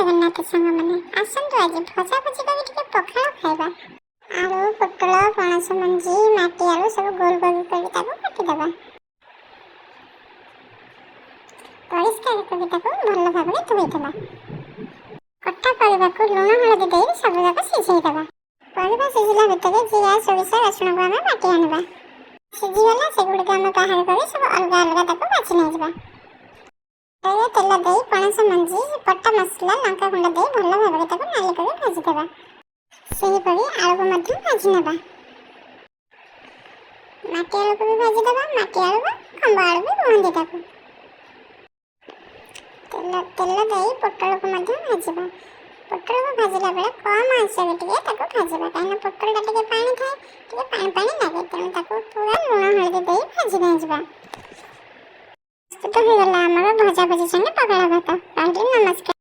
जगन्नाथ सांग मैंने आसतु आज भजा भजी कर पखाड़ खाइबा। आलू पोटल पणस मंजी माटी आलू सब गोल गोल कर काटिदेबा। परिष्कार कर भल भाव धोईदेबा। कटा परिबा को लुण हलदी दे सब जाक सिझेदेबा। परिबा सिझिला भितर जीरा सोरिष रसुण को आम बाटी आनबा। सिझीगला सेगुड़िक आम बाहर कर सब अलग अलग बाछि नहीं। तेल दे पणस मंजी पट्टा मसला लंका गुंड दे भल भाव नाली कर भाजीदेबा। सेहीपरि आलू को भाजी नेबा। माटी आलू को भी भाजीदेबा। माटी आलू खंब आलू भी कहते ताकू। तेल दे पोटल को भाजबा। पोटल को भाजला बेले कम आंच रे भाजबा कहीं पोटल टा पानी थाए पानी पानी लगे तेणु पूरा लुण हलदी दे भाजी नहीं। प्रस्तुत हो गला आमर भजा भजी संगे पखाड़ भात। नमस्कार।